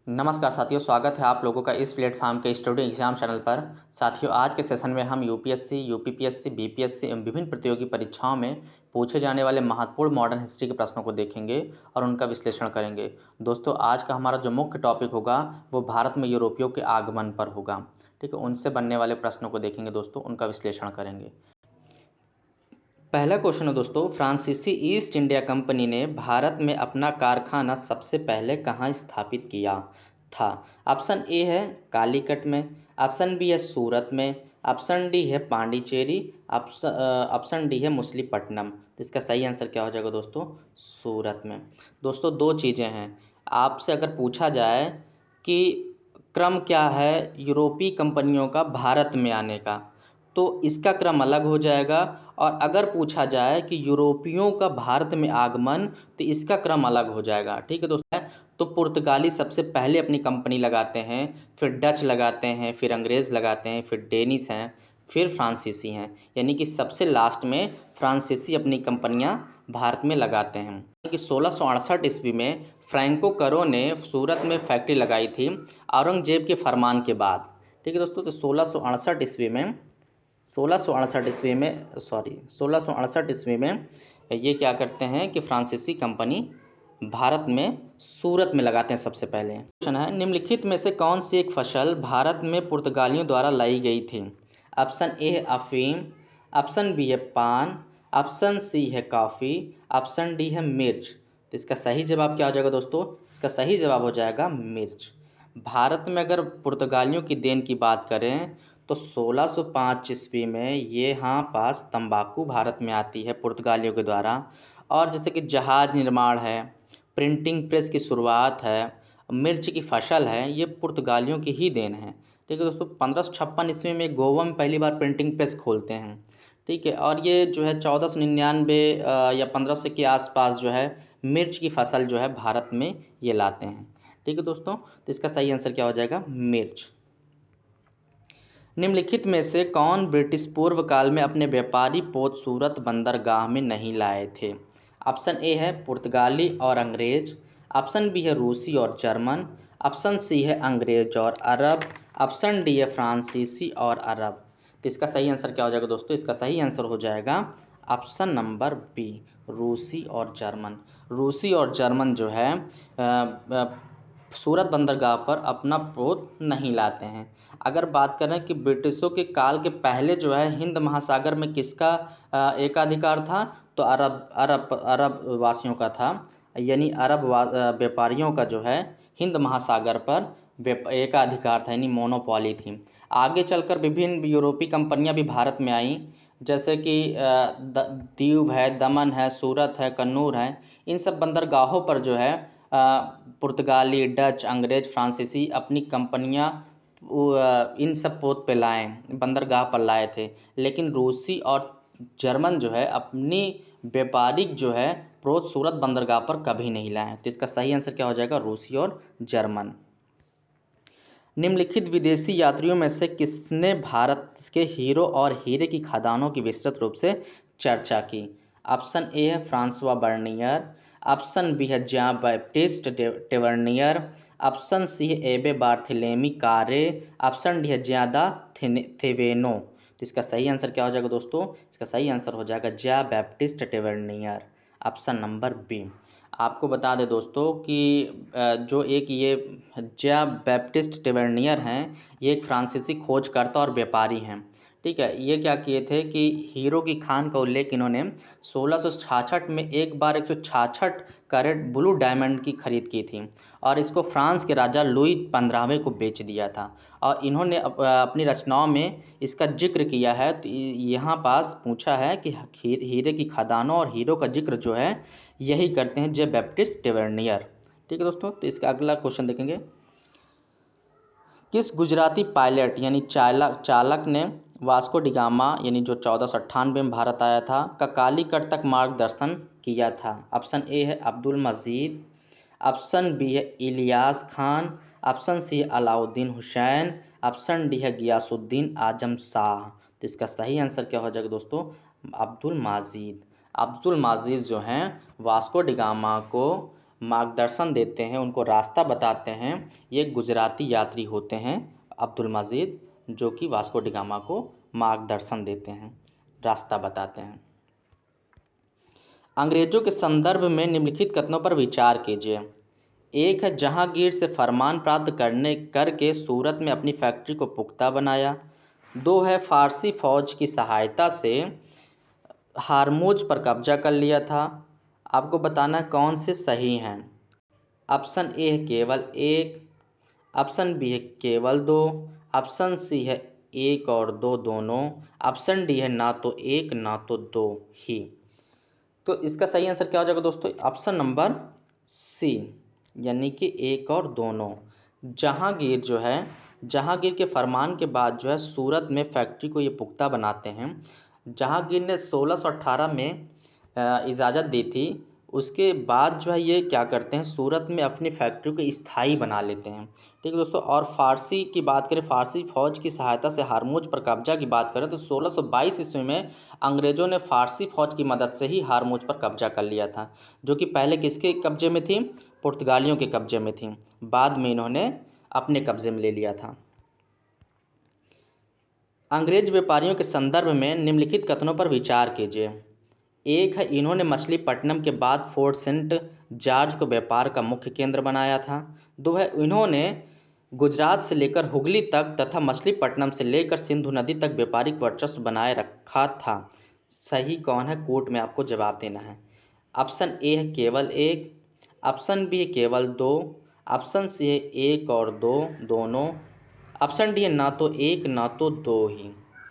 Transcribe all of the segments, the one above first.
नमस्कार साथियों, स्वागत है आप लोगों का इस प्लेटफॉर्म के स्टूडेंट एग्जाम चैनल पर। साथियों, आज के सेशन में हम यूपीएससी, यूपीपीएससी, बीपीएससी एवं विभिन्न प्रतियोगी परीक्षाओं में पूछे जाने वाले महत्वपूर्ण मॉडर्न हिस्ट्री के प्रश्नों को देखेंगे और उनका विश्लेषण करेंगे। दोस्तों, आज का हमारा जो मुख्य टॉपिक होगा वो भारत में यूरोपियों के आगमन पर होगा। ठीक है, उनसे बनने वाले प्रश्नों को देखेंगे दोस्तों, उनका विश्लेषण करेंगे। पहला क्वेश्चन है दोस्तों, फ्रांसीसी ईस्ट इंडिया कंपनी ने भारत में अपना कारखाना सबसे पहले कहाँ स्थापित किया था? ऑप्शन ए है कालीकट में, ऑप्शन बी है सूरत में, ऑप्शन डी है पांडिचेरी, ऑप्शन डी है मछलीपट्टनम। तो इसका सही आंसर क्या हो जाएगा दोस्तों? सूरत में। दोस्तों, दो चीज़ें हैं। आपसे अगर पूछा जाए कि क्रम क्या है यूरोपीय कंपनियों का भारत में आने का, तो इसका क्रम अलग हो जाएगा। और अगर पूछा जाए कि यूरोपियों का भारत में आगमन, तो इसका क्रम अलग हो जाएगा। ठीक है दोस्तों, तो पुर्तगाली सबसे पहले अपनी कंपनी लगाते हैं, फिर डच लगाते हैं, फिर अंग्रेज़ लगाते हैं, फिर डेनिश हैं, फिर फ्रांसीसी हैं। यानी कि सबसे लास्ट में फ्रांसीसी अपनी कंपनियां भारत में लगाते हैं। कि 1668 ईस्वी में फ्रैंको करो ने सूरत में फैक्ट्री लगाई थी औरंगजेब के फरमान के बाद। ठीक है दोस्तों, तो 1668 ईस्वी में 1668 ईस्वी में ये क्या करते हैं कि फ्रांसीसी कंपनी भारत में सूरत में लगाते हैं सबसे पहले। क्वेश्चन है, निम्नलिखित में से कौन सी एक फसल भारत में पुर्तगालियों द्वारा लाई गई थी? ऑप्शन ए है अफीम, ऑप्शन बी है पान, ऑप्शन सी है कॉफ़ी, ऑप्शन डी है मिर्च। तो इसका सही जवाब क्या हो जाएगा दोस्तों? इसका सही जवाब हो जाएगा मिर्च। भारत में अगर पुर्तगालियों की देन की बात करें तो 1605 ईस्वी में ये यहाँ पास तंबाकू भारत में आती है पुर्तगालियों के द्वारा। और जैसे कि जहाज निर्माण है, प्रिंटिंग प्रेस की शुरुआत है, मिर्च की फसल है, ये पुर्तगालियों की ही देन है। ठीक है दोस्तों, 1556 ईस्वी में गोवा में पहली बार प्रिंटिंग प्रेस खोलते हैं। ठीक है, और ये जो है 1499 या 1500 के आसपास जो है मिर्च की फसल जो है भारत में ये लाते हैं। ठीक है दोस्तों, तो इसका सही आंसर क्या हो जाएगा? मिर्च। निम्नलिखित में से कौन ब्रिटिश पूर्व काल में अपने व्यापारी पोत सूरत बंदरगाह में नहीं लाए थे? ऑप्शन ए है पुर्तगाली और अंग्रेज, ऑप्शन बी है रूसी और जर्मन, ऑप्शन सी है अंग्रेज और अरब, ऑप्शन डी है फ्रांसीसी और अरब। तो इसका सही आंसर क्या हो जाएगा दोस्तों? इसका सही आंसर हो जाएगा ऑप्शन नंबर बी, रूसी और जर्मन। रूसी और जर्मन जो है सूरत बंदरगाह पर अपना पोत नहीं लाते हैं। अगर बात करें कि ब्रिटिशों के काल के पहले जो है हिंद महासागर में किसका एकाधिकार था, तो अरब वासियों का था। यानी अरब व्यापारियों का जो है हिंद महासागर पर एकाधिकार था, यानी मोनोपॉली थी। आगे चलकर विभिन्न यूरोपीय कंपनियां भी भारत में आईं, जैसे कि दीव है, दमन है, सूरत है, कन्नूर है। इन सब बंदरगाहों पर जो है पुर्तगाली, डच, अंग्रेज, फ्रांसीसी अपनी कंपनियां इन सब पोत पे लाए, बंदरगाह पर लाए थे। लेकिन रूसी और जर्मन जो है अपनी व्यापारिक जो है पोत सूरत बंदरगाह पर कभी नहीं लाए। तो इसका सही आंसर क्या हो जाएगा? रूसी और जर्मन। निम्नलिखित विदेशी यात्रियों में से किसने भारत के हीरो और हीरे की खदानों की विस्तृत रूप से चर्चा की? ऑप्शन ए है फ्रांसवा बर्नियर, ऑप्शन बी है John Baptiste Tavernier, option C है एबे बार्थेलेमी कारे, ऑप्शन डी है ज्यादा थेवेनो। तो इसका सही आंसर क्या हो जाएगा दोस्तों? इसका सही आंसर हो जाएगा John Baptiste Tavernier, option number B. आपको बता दें दोस्तों कि जो एक ये जॉन बैप्टिस्ट टेवर्नियर हैं, ये एक फ्रांसीसी खोजकर्ता और व्यापारी हैं। ठीक है, ये क्या किए थे कि हीरो की खान का उल्लेख इन्होंने 1666 में एक बार 166 कैरेट ब्लू डायमंड की खरीद की थी और इसको फ्रांस के राजा लुई 15वें को बेच दिया था। और इन्होंने अपनी रचनाओं में इसका जिक्र किया है। तो यहाँ पास पूछा है कि हीरे की खदानों और हीरो का जिक्र जो है यही करते हैं जॉन बैप्टिस्ट टेवर्नियर। ठीक है दोस्तों, तो इसका अगला क्वेश्चन देखेंगे। किस गुजराती पायलट यानी चालक ने वास्को डिगामा यानी जो 1498 में भारत आया था का कालीकट तक मार्गदर्शन किया था? ऑप्शन ए है अब्दुल मजीद, ऑप्शन बी है इलियास खान, ऑप्शन सी है अलाउद्दीन हुसैन, ऑप्शन डी है गियासुद्दीन आजम शाह। तो इसका सही आंसर क्या हो जाएगा दोस्तों? अब्दुल माजिद। अब्दुल माजिद जो हैं वास्को डिगामा को मार्गदर्शन देते हैं, उनको रास्ता बताते हैं, ये गुजराती यात्री होते हैं अब्दुल मजीद, जो कि वास्को डी गामा को मार्गदर्शन देते हैं, रास्ता बताते हैं। अंग्रेजों के संदर्भ में निम्नलिखित कथनों पर विचार कीजिए। एक है, जहांगीर से फरमान प्राप्त करके सूरत में अपनी फैक्ट्री को पुख्ता बनाया। 2 है, फारसी फौज की सहायता से हारमूज पर कब्जा कर लिया था। आपको बताना है कौन से सही हैं। ऑप्शन ए है केवल 1, ऑप्शन बी है केवल 2, ऑप्शन सी है 1 और 2 दोनों, ऑप्शन डी है ना तो 1 ना तो 2 ही। तो इसका सही आंसर क्या हो जाएगा दोस्तों? ऑप्शन नंबर सी, यानी कि 1 और दोनों। जहांगीर जो है, जहांगीर के फरमान के बाद जो है सूरत में फैक्ट्री को ये पुख्ता बनाते हैं। जहांगीर ने 1618 में इजाज़त दी थी। उसके बाद जो है ये क्या करते हैं, सूरत में अपनी फैक्ट्री को स्थायी बना लेते हैं। ठीक है दोस्तों। और फारसी की बात करें, फारसी फौज की सहायता से हारमूज पर कब्जा की बात करें तो 1622 ईस्वी में अंग्रेज़ों ने फारसी फौज की मदद से ही हारमूज पर कब्जा कर लिया था, जो कि पहले किसके कब्जे में थी? पुर्तगालियों के कब्जे में थी। बाद में इन्होंने अपने कब्जे में ले लिया था। अंग्रेज व्यापारियों के संदर्भ में निम्नलिखित कथनों पर विचार कीजिए। 1 है, इन्होंने मछलीपट्टनम के बाद फोर्ट सेंट जॉर्ज को व्यापार का मुख्य केंद्र बनाया था। 2 है, इन्होंने गुजरात से लेकर हुगली तक तथा मछलीपट्टनम से लेकर सिंधु नदी तक व्यापारिक वर्चस्व बनाए रखा था। सही कौन है, कोर्ट में आपको जवाब देना है। ऑप्शन ए है केवल 1, ऑप्शन बी है केवल 2, ऑप्शन सी है 1 और 2 दोनों, ऑप्शन डी है ना तो 1 ना तो 2 ही।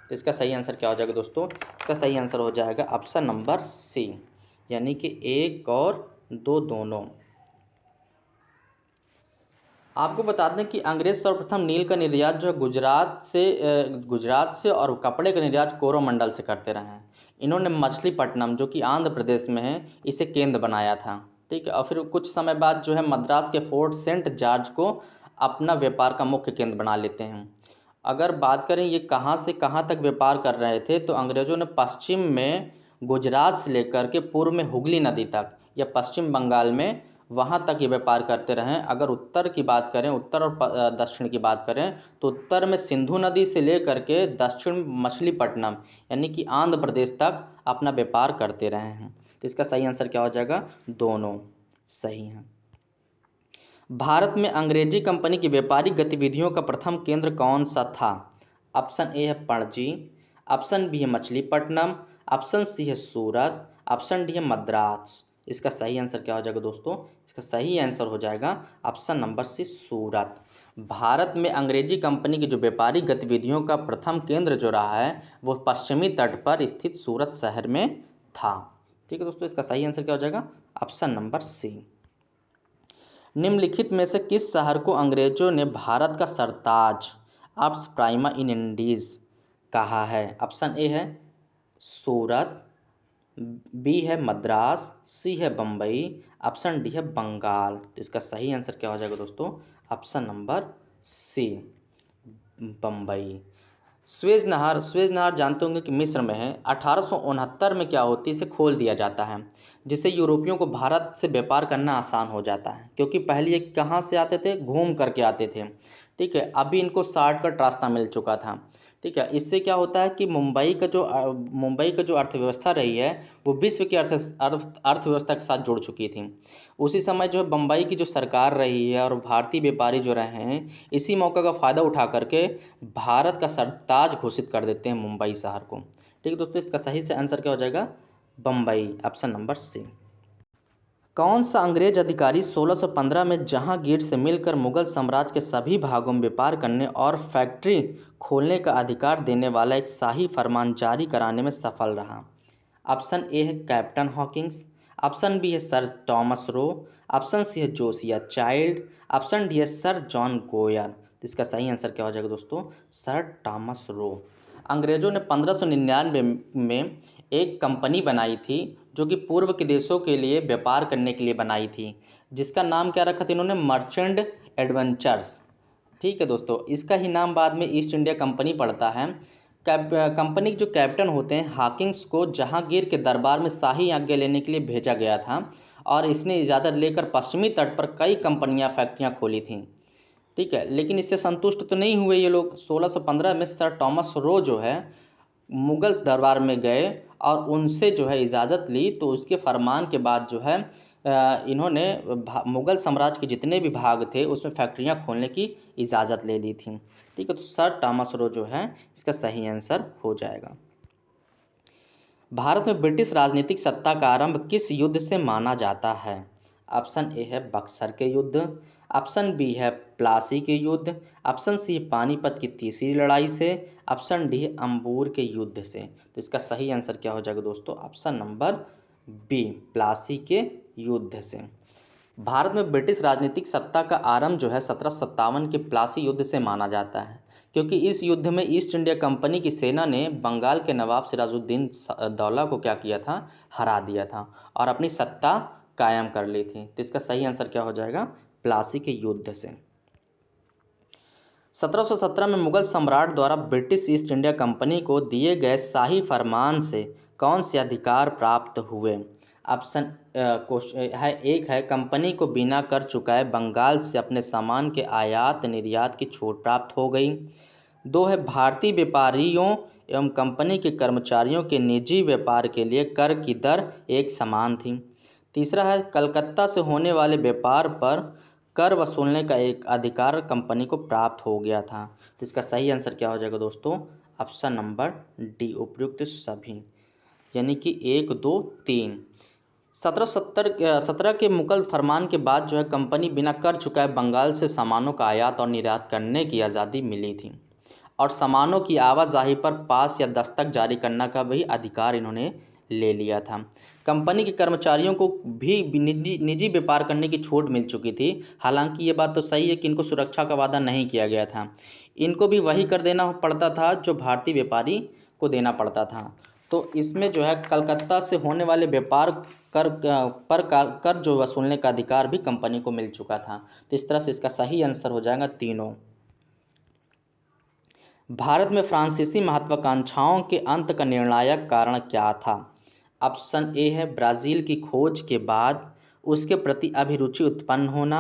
तो इसका सही आंसर क्या हो जाएगा दोस्तों? इसका सही आंसर हो जाएगा ऑप्शन नंबर सी, यानी कि 1 और 2 दोनों। आपको बता दें कि अंग्रेज सर्वप्रथम नील का निर्यात जो है गुजरात से और कपड़े का निर्यात कोरोमंडल से करते रहे हैं। इन्होंने मछलीपट्टनम, जो कि आंध्र प्रदेश में है, इसे केंद्र बनाया था। ठीक है। और फिर कुछ समय बाद जो है मद्रास के फोर्ट सेंट जॉर्ज को अपना व्यापार का मुख्य केंद्र बना लेते हैं। अगर बात करें ये कहाँ से कहाँ तक व्यापार कर रहे थे, तो अंग्रेज़ों ने पश्चिम में गुजरात से लेकर के पूर्व में हुगली नदी तक या पश्चिम बंगाल में वहाँ तक ये व्यापार करते रहे। अगर उत्तर की बात करें, उत्तर और दक्षिण की बात करें, तो उत्तर में सिंधु नदी से लेकर के दक्षिण में मछलीपट्टनम यानी कि आंध्र प्रदेश तक अपना व्यापार करते रहे हैं। तो इसका सही आंसर क्या हो जाएगा? दोनों सही हैं। भारत में अंग्रेजी कंपनी की व्यापारिक गतिविधियों का प्रथम केंद्र कौन सा था? ऑप्शन ए है पणजी, ऑप्शन बी है मछलीपट्टनम, ऑप्शन सी है सूरत, ऑप्शन डी है मद्रास। इसका सही आंसर क्या हो जाएगा दोस्तों? इसका सही आंसर हो जाएगा ऑप्शन नंबर सी, सूरत। भारत में अंग्रेजी कंपनी की जो व्यापारिक गतिविधियों का प्रथम केंद्र जो रहा है वो पश्चिमी तट पर स्थित सूरत शहर में था। ठीक है दोस्तों, इसका सही आंसर क्या हो जाएगा? Option number C. निम्नलिखित में से किस शहर को अंग्रेजों ने भारत का सरताज, आर्ट्स प्राइमा इन इंडीज कहा है? ऑप्शन ए है सूरत, बी है मद्रास, सी है बम्बई, ऑप्शन डी है बंगाल। तो इसका सही आंसर क्या हो जाएगा दोस्तों? Option number C, Bombay. Suez नहर जानते होंगे कि मिस्र में है। 1869 में क्या होती है, इसे खोल दिया जाता है, जिससे यूरोपियों को भारत से व्यापार करना आसान हो जाता है, क्योंकि पहले ये कहाँ से आते थे? घूम करके आते थे। ठीक है। अभी इनको शॉर्टकट रास्ता मिल चुका था। ठीक है। इससे क्या होता है कि मुंबई का जो अर्थव्यवस्था रही है वो विश्व की अर्थव्यवस्था के साथ जुड़ चुकी थी। उसी समय जो है बम्बई की जो सरकार रही है और भारतीय व्यापारी जो रहे हैं, इसी मौका का फ़ायदा उठा करके भारत का सरताज घोषित कर देते हैं मुंबई शहर को। ठीक है दोस्तों, इसका सही से आंसर क्या हो जाएगा? Bombay, option number C. कौन सा अंग्रेज अधिकारी 1615 में जहांगीर से मिलकर मुगल साम्राज्य के सभी भागों में व्यापार करने और फैक्ट्री खोलने का अधिकार देने वाला एक शाही फरमान जारी कराने में सफल रहा? ऑप्शन ए है कैप्टन हॉकिंस, ऑप्शन बी है sir Thomas Roe, option C है जोसिया चाइल्ड, ऑप्शन डी है सर जॉन गोयर। तो इसका सही आंसर क्या हो जाएगा दोस्तों? Sir Thomas Roe. अंग्रेजों ने 1599 में एक कंपनी बनाई थी जो कि पूर्व के देशों के लिए व्यापार करने के लिए बनाई थी, जिसका नाम क्या रखा था इन्होंने? Merchant adventures. ठीक है दोस्तों, इसका ही नाम बाद में ईस्ट इंडिया कंपनी पड़ता है। कंपनी के जो कैप्टन होते हैं हॉकिंस को जहांगीर के दरबार में शाही आज्ञा लेने के लिए भेजा गया था और इसने इजाज़त लेकर पश्चिमी तट पर कई कंपनियां फैक्ट्रियां खोली थीं। ठीक है, लेकिन इससे संतुष्ट तो नहीं हुए ये लोग। 1615 में सर टॉमस रो जो है मुगल दरबार में गए और उनसे जो है इजाज़त ली। तो उसके फरमान के बाद जो है इन्होंने मुगल साम्राज्य के जितने भी भाग थे उसमें फैक्ट्रियां खोलने की इजाज़त ले ली थी। ठीक है, तो सर टॉमस रो जो है इसका सही आंसर हो जाएगा। भारत में ब्रिटिश राजनीतिक सत्ता का आरंभ किस युद्ध से माना जाता है? ऑप्शन ए है बक्सर के युद्ध, ऑप्शन बी है प्लासी के युद्ध, ऑप्शन सी है पानीपत की तीसरी लड़ाई से, ऑप्शन डी है अंबूर के युद्ध से। तो इसका सही आंसर क्या हो जाएगा दोस्तों? ऑप्शन नंबर बी, प्लासी के युद्ध से। भारत में ब्रिटिश राजनीतिक सत्ता का आरंभ जो है 1757 के प्लासी युद्ध से माना जाता है, क्योंकि इस युद्ध में ईस्ट इंडिया कंपनी की सेना ने बंगाल के नवाब सिराजुद्दीन दौला को क्या किया था? हरा दिया था और अपनी सत्ता कायम कर ली थी। तो इसका सही आंसर क्या हो जाएगा? प्लासी के युद्ध से। 1717 में मुगल सम्राट द्वारा ब्रिटिश ईस्ट इंडिया कंपनी को दिए गए शाही फरमान से कौन से अधिकार प्राप्त हुए? ऑप्शन है, एक है कंपनी को बिना कर चुकाए बंगाल से अपने सामान के आयात निर्यात की छूट प्राप्त हो गई। दो है भारतीय व्यापारियों एवं कंपनी के कर्मचारियों के निजी व्यापार के लिए कर की दर एक समान थी। तीसरा है कलकत्ता से होने वाले व्यापार पर कर वसूलने का एक अधिकार कंपनी को प्राप्त हो गया था। तो इसका सही आंसर क्या हो जाएगा दोस्तों? ऑप्शन नंबर डी, उपयुक्त सभी, यानी कि 1, 2, 3। 1717 के मुगल फरमान के बाद जो है कंपनी बिना कर चुकाए बंगाल से सामानों का आयात और निर्यात करने की आज़ादी मिली थी और सामानों की आवाजाही पर पास या दस्तक जारी करने का भी अधिकार इन्होंने ले लिया था। कंपनी के कर्मचारियों को भी निजी व्यापार करने की छूट मिल चुकी थी। हालांकि ये बात तो सही है कि इनको सुरक्षा का वादा नहीं किया गया था, इनको भी वही कर देना पड़ता था जो भारतीय व्यापारी को देना पड़ता था। तो इसमें जो है कलकत्ता से होने वाले व्यापार कर जो वसूलने का अधिकार भी कंपनी को मिल चुका था। तो इस तरह से इसका सही आंसर हो जाएगा तीनों। भारत में फ्रांसीसी महत्वाकांक्षाओं के अंत का निर्णायक कारण क्या था? ऑप्शन ए है ब्राज़ील की खोज के बाद उसके प्रति अभिरुचि उत्पन्न होना,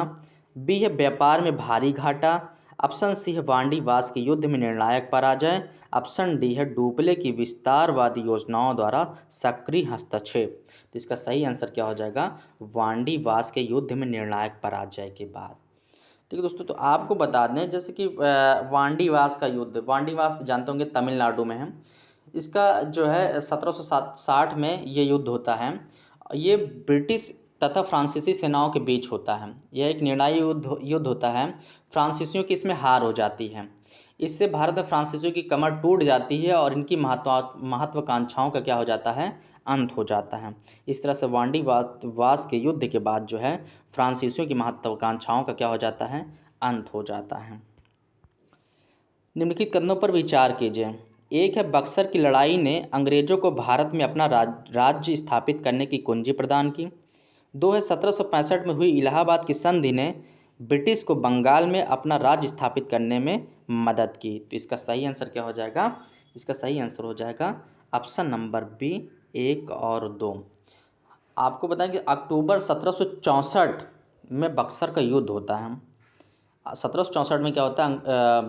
बी है व्यापार में भारी घाटा, ऑप्शन सी है वांडीवास के युद्ध में निर्णायक पराजय, ऑप्शन डी है डुप्ले की विस्तारवादी योजनाओं द्वारा सक्रिय हस्तक्षेप। तो इसका सही आंसर क्या हो जाएगा? वांडीवास के युद्ध में निर्णायक पराजय के बाद। ठीक है दोस्तों, तो आपको बता दें जैसे कि वांडीवास का युद्ध, वांडीवास जानते होंगे तमिलनाडु में है। इसका जो है 1760 में ये युद्ध होता है। ये ब्रिटिश तथा फ्रांसीसी सेनाओं के बीच होता है। यह एक निर्णायक युद्ध होता है। फ्रांसीसियों की इसमें हार हो जाती है। इससे भारत में फ्रांसीसियों की कमर टूट जाती है और इनकी महत्वाकांक्षाओं का क्या हो जाता है? अंत हो जाता है। इस तरह से वांडीवास के युद्ध के बाद जो है फ्रांसीसियों की महत्वाकांक्षाओं का क्या हो जाता है? अंत हो जाता है। निम्नलिखित कथनों पर विचार कीजिए। एक है बक्सर की लड़ाई ने अंग्रेजों को भारत में अपना राज्य स्थापित करने की कुंजी प्रदान की। दो है 1765 में हुई इलाहाबाद की संधि ने ब्रिटिश को बंगाल में अपना राज्य स्थापित करने में मदद की। तो इसका सही आंसर क्या हो जाएगा? इसका सही आंसर हो जाएगा ऑप्शन नंबर बी, 1 और 2। आपको बताएं कि अक्टूबर 1764 में बक्सर का युद्ध होता है। 1764 में क्या होता है?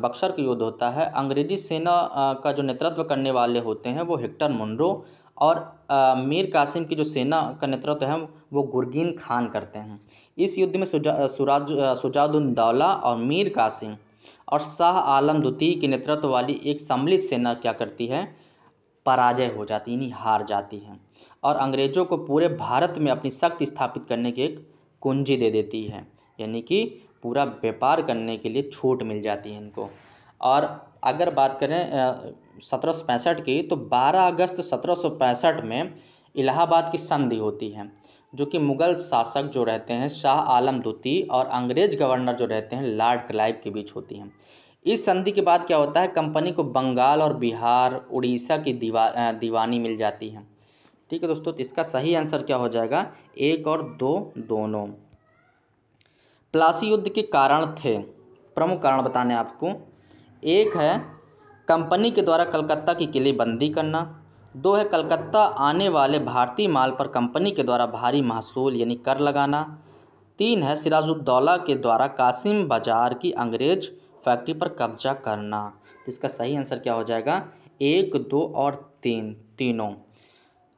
बक्सर का युद्ध होता है। अंग्रेजी सेना का जो नेतृत्व करने वाले होते हैं वो हेक्टर मुनरो और मीर कासिम की जो सेना का नेतृत्व है वो गुरगीन खान करते हैं। इस युद्ध में सुजाउद्दौला और मीर कासिम और शाह आलम द्वितीय के नेतृत्व वाली एक सम्मिलित सेना क्या करती है? पराजय हो जाती, यानी हार जाती है और अंग्रेजों को पूरे भारत में अपनी शक्ति स्थापित करने की एक कुंजी दे देती है, यानी कि पूरा व्यापार करने के लिए छूट मिल जाती है इनको। और अगर बात करें 1765 की, तो 12 अगस्त 1765 में इलाहाबाद की संधि होती है, जो कि मुगल शासक जो रहते हैं शाह आलम द्वितीय और अंग्रेज गवर्नर जो रहते हैं लॉर्ड क्लाइव के बीच होती हैं। इस संधि के बाद क्या होता है? कंपनी को बंगाल और बिहार, उड़ीसा की दीवानी मिल जाती है। ठीक है दोस्तों, तो इसका सही आंसर क्या हो जाएगा? 1 और 2 दोनों। प्लासी युद्ध के कारण थे, प्रमुख कारण बताने आपको। एक है कंपनी के द्वारा कलकत्ता की किलेबंदी करना, 2 है कलकत्ता आने वाले भारतीय माल पर कंपनी के द्वारा भारी महसूल यानी कर लगाना। 3 है सिराजुद्दौला के द्वारा कासिम बाजार की अंग्रेज फैक्ट्री पर कब्जा करना। तो इसका सही आंसर क्या हो जाएगा? 1, 2 और 3 तीनों।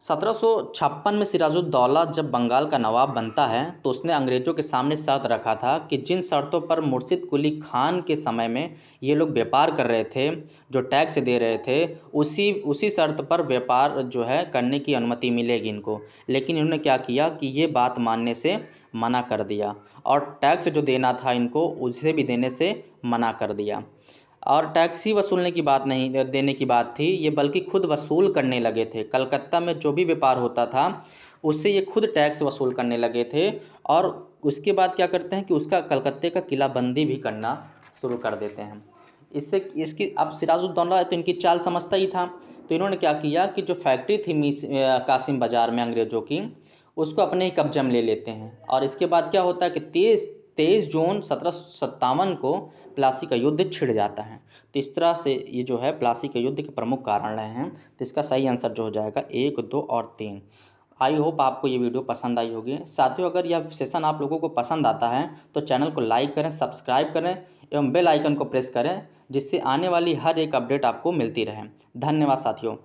1756 में सिराजुद्दौला जब बंगाल का नवाब बनता है तो उसने अंग्रेज़ों के सामने शर्त रखा था कि जिन शर्तों पर मुर्शिद कुली खान के समय में ये लोग व्यापार कर रहे थे, जो टैक्स दे रहे थे, उसी शर्त पर व्यापार जो है करने की अनुमति मिलेगी इनको। लेकिन इन्होंने क्या किया कि ये बात मानने से मना कर दिया और टैक्स जो देना था इनको उसे भी देने से मना कर दिया। और टैक्स ही वसूलने की बात नहीं, देने की बात थी ये, बल्कि खुद वसूल करने लगे थे। कलकत्ता में जो भी व्यापार होता था उससे ये खुद टैक्स वसूल करने लगे थे। और उसके बाद क्या करते हैं कि उसका कलकत्ते का किलाबंदी भी करना शुरू कर देते हैं। इससे इसकी अब सिराजुद्दौला तो इनकी चाल समझता ही था, तो इन्होंने क्या किया कि जो फैक्ट्री थी कासिम बाजार में अंग्रेज़ों की, उसको अपने ही कब्जे में ले लेते हैं। और इसके बाद क्या होता है कि 23 जून 1757 को प्लासी का युद्ध छिड़ जाता है। तो इस तरह से ये जो है प्लासी के युद्ध के प्रमुख कारण रहे हैं। तो इसका सही आंसर जो हो जाएगा 1, 2 और 3। आई होप आपको ये वीडियो पसंद आई होगी। साथियों, अगर यह सेशन आप लोगों को पसंद आता है तो चैनल को लाइक करें, सब्सक्राइब करें एवं बेल आइकन को प्रेस करें, जिससे आने वाली हर एक अपडेट आपको मिलती रहे। धन्यवाद साथियों।